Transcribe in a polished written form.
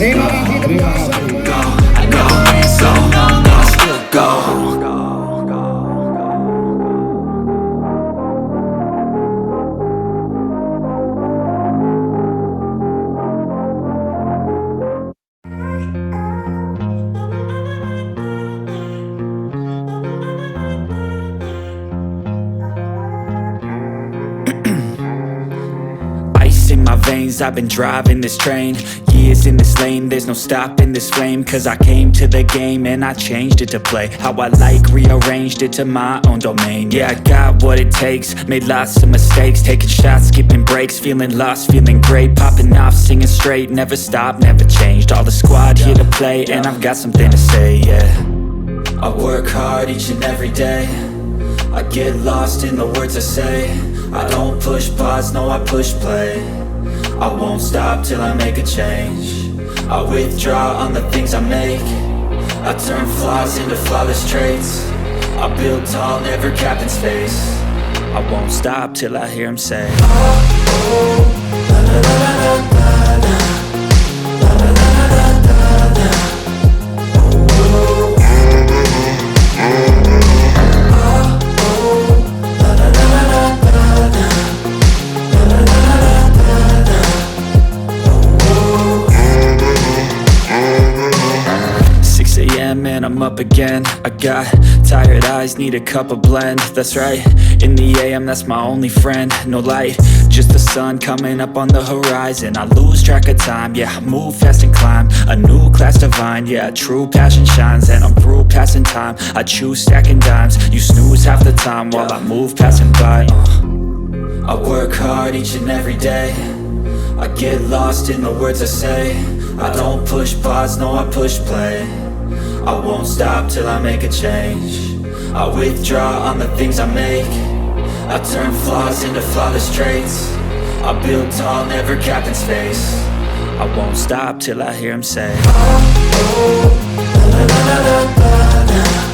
Terima kasih ketua go, I go, so go. Ice in my veins, I've been driving this train. Years in this lane, there's no stopping this flame. Cause I came to the game and I changed it to play how I like, rearranged it to my own domain. Yeah, I got what it takes, made lots of mistakes, taking shots, skipping breaks, feeling lost, feeling great, popping off, singing straight, never stopped, never changed. All the squad here to play and I've got something to say, yeah. I work hard each and every day, I get lost in the words I say. I don't push pause, no, I push play. I won't stop till I make a change. I withdraw on the things I make. I turn flaws into flawless traits. I build tall, never capped in space. I won't stop till I hear him say, oh, la la la la la la, la la la la la la, oh, oh. And I'm up again. I got tired eyes, need a cup of blend. That's right, in the AM, that's my only friend. No light, just the sun coming up on the horizon. I lose track of time, yeah, I move fast and climb a new class divine, yeah, true passion shines. And I'm through passing time, I choose stacking dimes. You snooze half the time while I move passing by. I work hard each and every day, I get lost in the words I say. I don't push pause, no, I push play. I won't stop till I make a change. I withdraw on the things I make. I turn flaws into flawless traits. I build tall, never capped in space. I won't stop till I hear him say, oh, oh, la la la la la la.